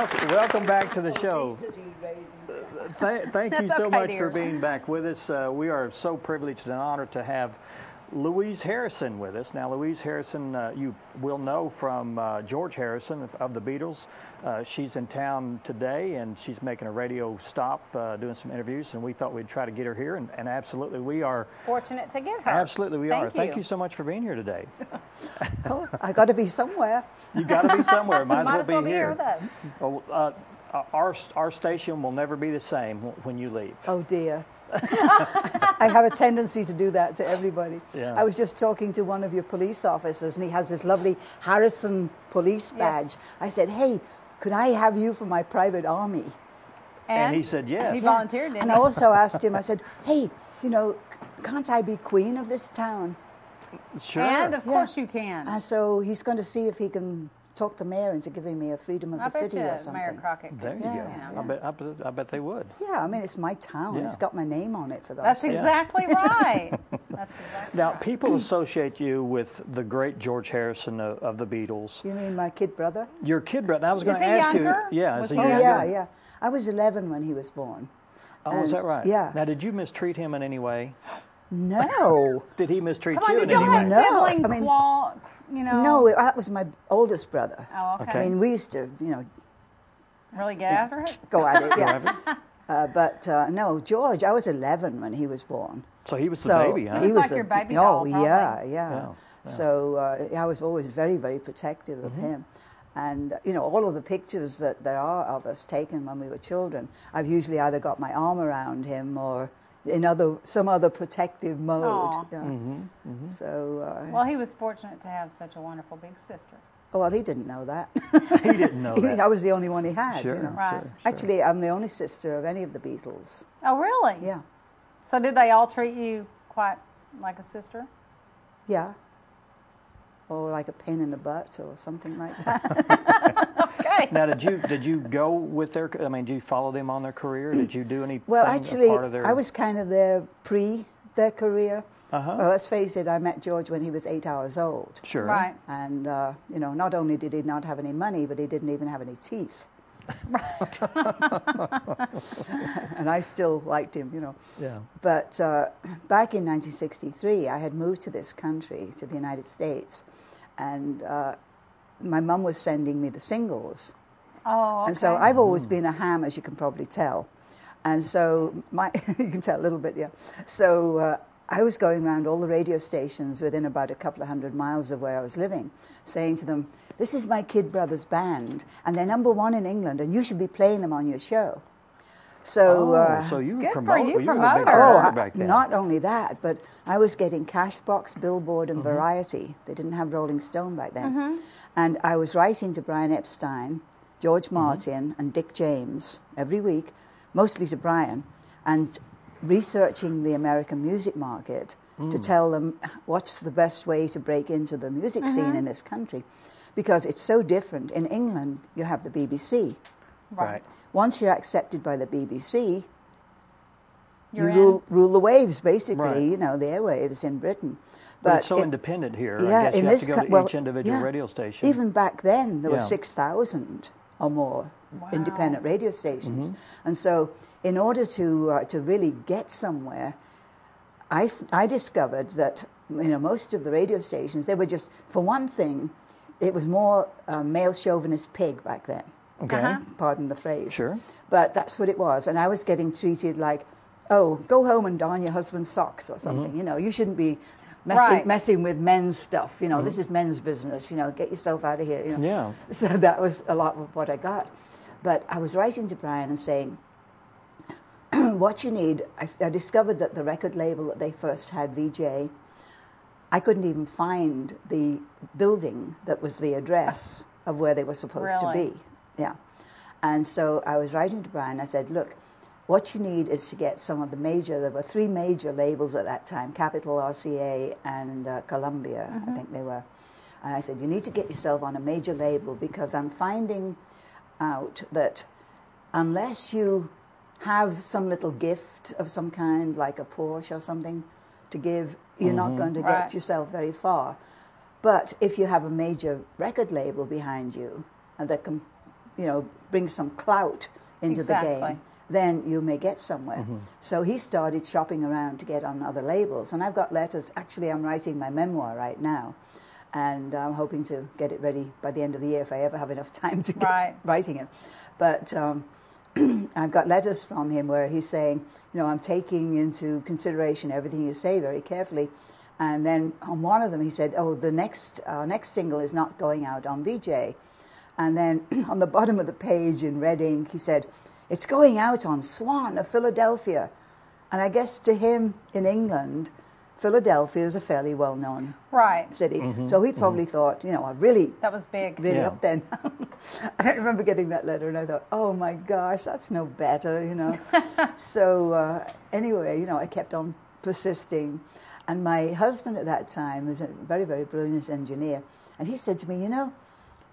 Welcome back to the show. Thank you so much for being back with us. We are so privileged and honored to have Louise Harrison with us. Now, Louise Harrison, you will know from George Harrison of the Beatles. She's in town today, and she's making a radio stop, doing some interviews, and we thought we'd try to get her here, and absolutely we are. Fortunate to get her. Absolutely we are. Thank you so much for being here today. Oh, I got to be somewhere. You got to be somewhere. Might as well be here. With us. Well, our station will never be the same when you leave. Oh, dear. I have a tendency to do that to everybody. Yeah. I was just talking to one of your police officers, and he has this lovely Harrison police badge. Yes. I said, hey, could I have you for my private army? And he said yes. He volunteered, didn't and he? I also asked him, I said, hey, you know, can't I be queen of this town? Sure. And of course you can. And so he's going to see if he can talk the mayor into giving me a freedom of the city or something. Mayor Crockett. There you go. Yeah. I bet they would. Yeah, I mean, it's my town. Yeah. It's got my name on it, for God's That's sake. exactly right. That's exactly Now, right. people associate you with the great George Harrison of the Beatles. You mean my kid brother? Your kid brother. I was going to he ask younger? you. Yeah. Was Is he he Oh, younger? yeah. I was 11 when he was born. Oh, is that right? Yeah. Now, did you mistreat him in any way? No. Did he mistreat Come on, you did in y'all any have way? No, sibling I mean- claw, you know? No, that was my oldest brother. Oh, okay. Okay. I mean, we used to, you know, Really get after it? go at it. Go Yeah. ahead. But no, George, I was 11 when he was born. So he was the So baby, huh? He was like your baby doll, Oh, probably. yeah. Yeah. So I was always very, very protective of him. And, you know, all of the pictures that there are of us taken when we were children, I've usually either got my arm around him or in some other protective mode. Aw. Yeah. So, Well, he was fortunate to have such a wonderful big sister. well, he didn't know that. He didn't know that. I was the only one he had. Sure, You know. Right. Actually, I'm the only sister of any of the Beatles. Oh, really? Yeah. So did they all treat you quite like a sister? Yeah. Or like a pain in the butt or something like that. Okay. Now, did you go with their? I mean, did you follow them on their career? Did you do anything? Well, a actually, part of their... I was kind of there their career. Uh-huh. Well, let's face it, I met George when he was 8 hours old. Sure. Right. And, you know, not only did he not have any money, but he didn't even have any teeth. And I still liked him, you know. Yeah. But back in 1963, I had moved to this country, to the United States, and my mum was sending me the singles. Oh, okay. And so I've always been a ham, as you can probably tell. And so you can tell a little bit, yeah. So I was going around all the radio stations within about a couple of 100 miles of where I was living, saying to them, this is my kid brother's band, and they're #1 in England, and you should be playing them on your show. So, so you were good for promoting. you, You were the big promoter. promoter back then. not only that, but I was getting Cashbox, Billboard, and Variety. They didn't have Rolling Stone back then. And I was writing to Brian Epstein, George Martin, and Dick James every week, mostly to Brian, and researching the American music market to tell them what's the best way to break into the music scene in this country. Because it's so different. In England, you have the BBC. Right. Once you're accepted by the BBC, You're you rule the waves, basically, Right. you know, the airwaves in Britain. But it's so independent here. Yeah, I guess in you have this to go to each individual yeah. radio station. Even back then, there were Yeah. 6,000 or more Wow. independent radio stations. And so in order to really get somewhere, I discovered that, you know, most of the radio stations, they were just, for one thing, it was more male chauvinist pig back then. Okay. Pardon the phrase. Sure. But that's what it was. And I was getting treated like, oh, go home and darn your husband's socks or something. You know, you shouldn't be Right. messing with men's stuff. You know, this is men's business. You know, get yourself out of here. You know? Yeah. So that was a lot of what I got. But I was writing to Brian and saying, what you need, I discovered that the record label that they first had, VJ, I couldn't even find the building that was the address of where they were supposed to Really? be. Yeah. And so I was writing to Brian. I said, look, what you need is to get some of the there were 3 major labels at that time, Capitol, RCA, and Columbia, I think they were. And I said, you need to get yourself on a major label because I'm finding out that unless you have some little gift of some kind, like a Porsche or something, to give, you're not going to get yourself very far. But if you have a major record label behind you that can, bring some clout into the game, then you may get somewhere. So he started shopping around to get on other labels. And I've got letters. Actually, I'm writing my memoir right now. And I'm hoping to get it ready by the end of the year if I ever have enough time to get writing it. But I've got letters from him where he's saying, I'm taking into consideration everything you say very carefully. And then on one of them he said, the next single is not going out on VJ. And then on the bottom of the page in red ink he said, it's going out on Swan of Philadelphia. And I guess to him in England, Philadelphia is a fairly well-known city. So he probably thought, that was big. Really up then. I remember getting that letter and I thought, oh my gosh, that's no better, So anyway, I kept on persisting. And my husband at that time was a very, very brilliant engineer. And he said to me,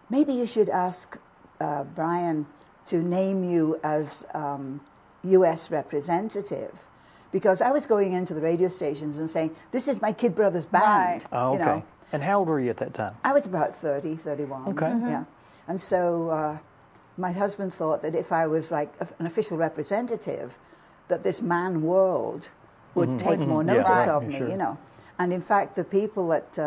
maybe you should ask Brian to name you as U.S. representative. Because I was going into the radio stations and saying, this is my kid brother's band. Oh, okay. And how old were you at that time? I was about 30, 31. Okay. Yeah. And so my husband thought that if I was like an official representative, that this man world would take more notice of me, And in fact, the people at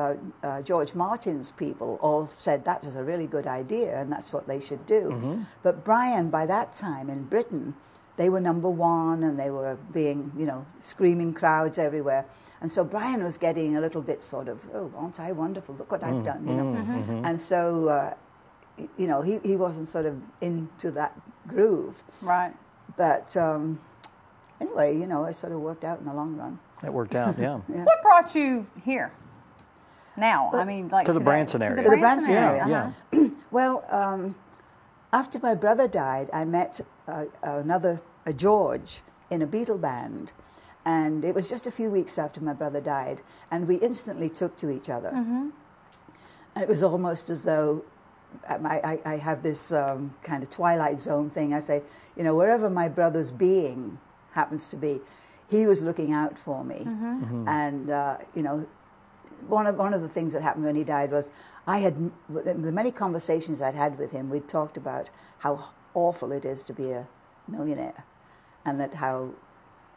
George Martin's people all said that was a really good idea and that's what they should do. But Brian, by that time in Britain, they were number one and they were being, screaming crowds everywhere. And so Brian was getting a little bit sort of, oh, aren't I wonderful? Look what I've done, And so, he wasn't sort of into that groove. Right. But anyway, it sort of worked out in the long run. It worked out, yeah. What brought you here now? I mean, like to the Branson area. To the Branson area, yeah. Well, after my brother died, I met a George in a Beatle band, and it was just a few weeks after my brother died, and we instantly took to each other. It was almost as though I have this kind of Twilight Zone thing. I say, wherever my brother's being happens to be, he was looking out for me. And, one of the things that happened when he died was the many conversations I'd had with him, we'd talked about how awful it is to be a millionaire, and that how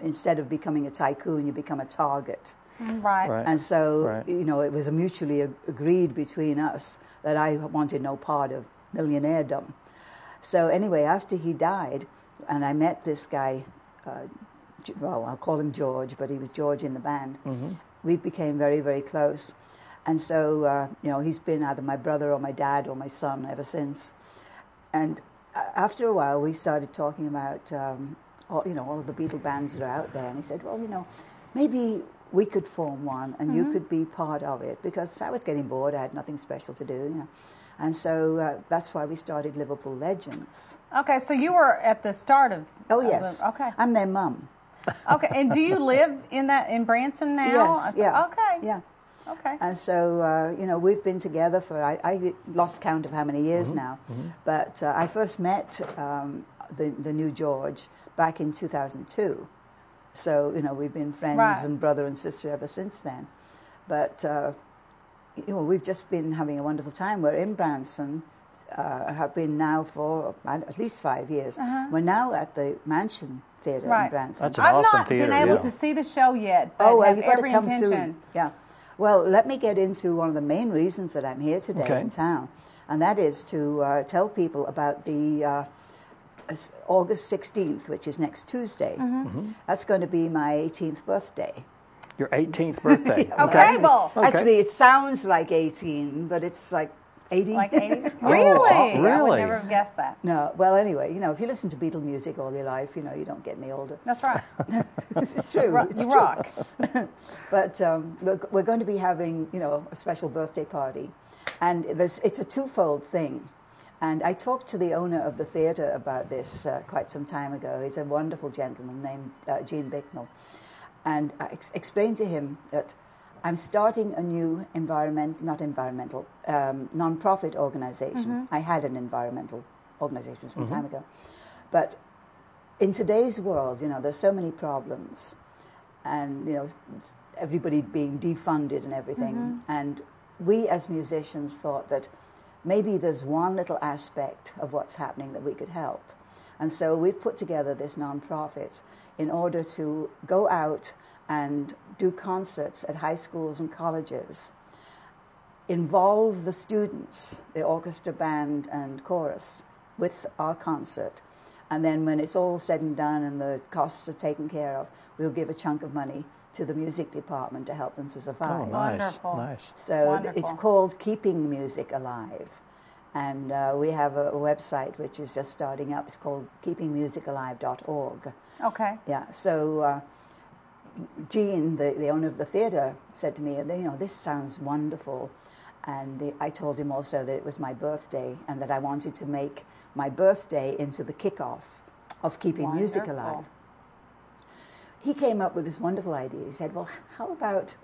instead of becoming a tycoon, you become a target. Right. And so, it was mutually agreed between us that I wanted no part of millionairedom. So anyway, after he died, and I met this guy, I'll call him George, but he was George in the band. We became very, very close. And so, he's been either my brother or my dad or my son ever since. And after a while, we started talking about, all of the Beatle bands that are out there. And he said, well, maybe we could form one and you could be part of it. Because I was getting bored. I had nothing special to do, And so that's why we started Liverpool Legends. Okay, so you were at the start of... Oh, yes. Okay. I'm their mum. Okay, and do you live in Branson now? Yes, yeah. Okay. Yeah. Okay. And so, we've been together for, I lost count of how many years now, but I first met the new George back in 2002. So, we've been friends and brother and sister ever since then. But, we've just been having a wonderful time. We're in Branson, have been now for at least 5 years. We're now at the Mansion Theatre in Branson. That's an awesome theatre. I've not been able to see the show yet, but well, have you've got every to come intention. soon. Yeah. Well, let me get into one of the main reasons that I'm here today in town, and that is to tell people about the August 16th, which is next Tuesday. That's going to be my 18th birthday. Your 18th birthday. Actually, it sounds like 18, but it's like 80. Like 80? Really? I would Really? never have guessed that. No. Well, anyway, if you listen to Beatle music all your life, you don't get any older. That's right. It's true. You rock. But we're going to be having, a special birthday party. And it's a twofold thing. And I talked to the owner of the theatre about this quite some time ago. He's a wonderful gentleman named Gene Bicknell. And I explained to him that I'm starting a new non-profit organization. I had an environmental organization some time ago. But in today's world, there's so many problems. And, everybody being defunded and everything. And we as musicians thought that maybe there's one little aspect of what's happening that we could help. And so we've put together this nonprofit in order to go out and do concerts at high schools and colleges, involve the students, the orchestra, band, and chorus with our concert. And then when it's all said and done and the costs are taken care of, we'll give a chunk of money to the music department to help them to survive. Oh, nice. Wonderful. Nice. So Wonderful. it's called Keeping Music Alive. And we have a website which is just starting up. It's called keepingmusicalive.org. Okay. Yeah, so Jean, the owner of the theatre, said to me, this sounds wonderful. And I told him also that it was my birthday and that I wanted to make my birthday into the kickoff of Keeping Music Alive. He came up with this wonderful idea. He said, well, how about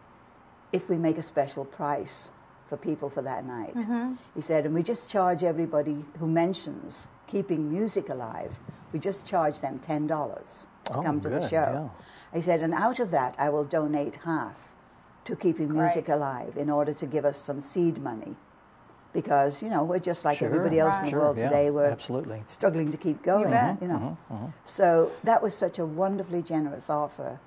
if we make a special price for people for that night? Mm-hmm. He said, and we just charge everybody who mentions Keeping Music Alive, we just charge them $10 to come to the show. Yeah. He said, and out of that, I will donate half to Keeping Music Alive in order to give us some seed money. Because, we're just like everybody else in the world today. We're absolutely struggling to keep going, So that was such a wonderfully generous offer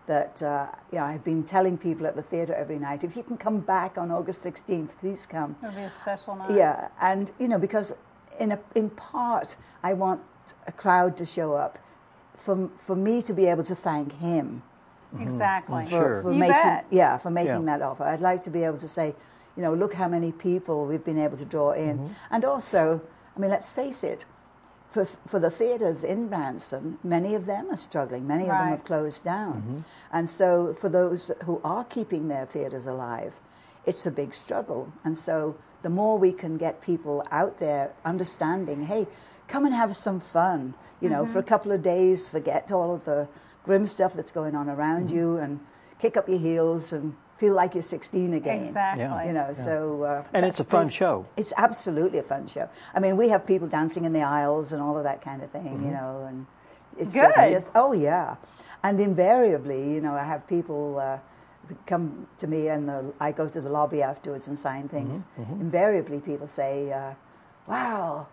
that, I've been telling people at the theatre every night, if you can come back on August 16th, please come. It'll be a special night. Yeah, and, because in part, I want a crowd to show up for me to be able to thank him. Exactly. For You making, bet. for making that offer. I'd like to be able to say, look how many people we've been able to draw in. And also, let's face it, for the theatres in Branson, many of them are struggling. Many of them have closed down. And so for those who are keeping their theatres alive, it's a big struggle. And so the more we can get people out there understanding, hey, come and have some fun, for a couple of days, forget all of the grim stuff that's going on around you and kick up your heels and feel like you're 16 again. Exactly. So... and it's a fun show. It's absolutely a fun show. We have people dancing in the aisles and all of that kind of thing, and it's good. Just, oh, yeah. And invariably, I have people come to me and I go to the lobby afterwards and sign things. Invariably, people say, wow,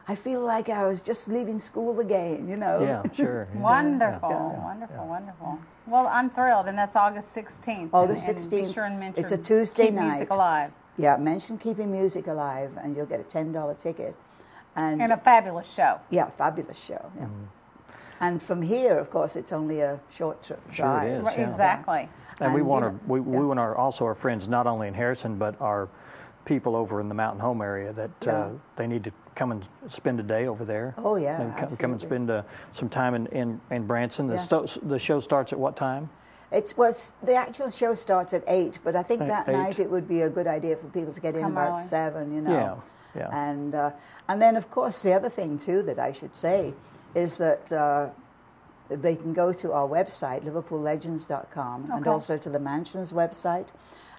I feel like I was just leaving school again, Yeah, sure. Wonderful, Yeah. wonderful. Well, I'm thrilled, and that's August 16th. August 16th. And be sure and mention It's a Tuesday Keep night. Music Alive. Yeah, mention Keeping Music Alive, and you'll get a $10 ticket. And a fabulous show. Yeah, fabulous show. Yeah. And from here, of course, it's only a short drive. Sure it is. Right, Yeah. exactly. And we want you we want also our friends not only in Harrison but our people over in the Mountain Home area that they need to come and spend a day over there. Oh yeah, and absolutely. come and spend some time in Branson. The show starts at what time? The actual show starts at 8, but I think that 8. night it would be a good idea for people to get in about 7. Yeah. And then of course the other thing too that I should say is that they can go to our website liverpoollegends.com and also to the Mansion's website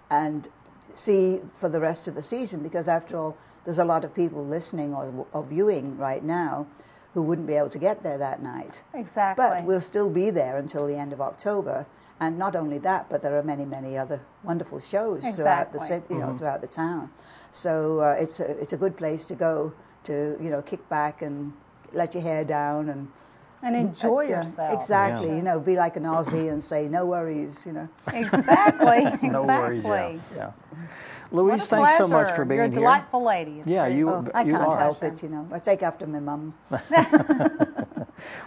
and see for the rest of the season, because after all there's a lot of people listening or viewing right now who wouldn't be able to get there that night. Exactly. But we'll still be there until the end of October. And not only that, but there are many, many other wonderful shows throughout the city, throughout the town. So it's a good place to go to, kick back and let your hair down and enjoy yourself. Exactly. Be like an Aussie and say no worries. Exactly. No worries. Yeah. Louise, what a thanks so much pleasure. for being You're a here. delightful lady. It's Yeah, great. I can't are. help it. I take after my mum.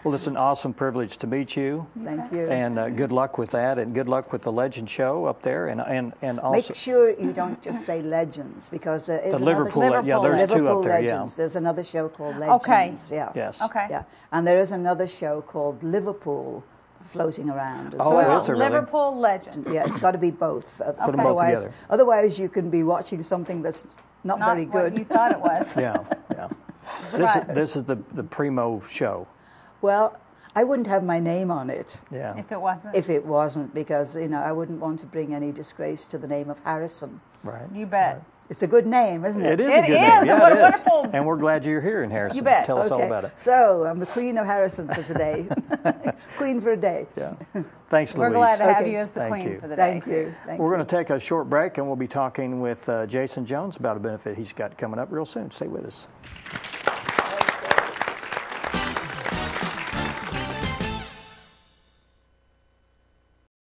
Well, it's an awesome privilege to meet you. Thank you. And good luck with that, and good luck with the Legend show up there, and also make sure you don't just say Legends, because there is the another Liverpool. show. Yeah, there's Liverpool two up there. Legends. There's another show called Legends. Okay. Yeah. Yes. Okay. Yeah. And there is another show called Liverpool floating around as Oh, well. is there really? Liverpool Legends. Yeah, it's got to be both. Put them both together. Otherwise, you can be watching something that's not very good. What you thought it was. Yeah. This is the primo show. Well, I wouldn't have my name on it. Yeah. If it wasn't. If it wasn't, because, you know, I wouldn't want to bring any disgrace to the name of Harrison. Right. You bet. Right. It's a good name, isn't it? It is It a good is. name. Yeah, What it a is. wonderful- And we're glad you're here in Harrison. You bet. Tell us all about it. So I'm the Queen of Harrison for today. Queen for a day. Yeah. Thanks, We're Louise. glad to have Okay. you as the Thank queen you. for the day. Thank you. Thank We're you. going to take a short break, and we'll be talking with Jason Jones about a benefit he's got coming up real soon. Stay with us.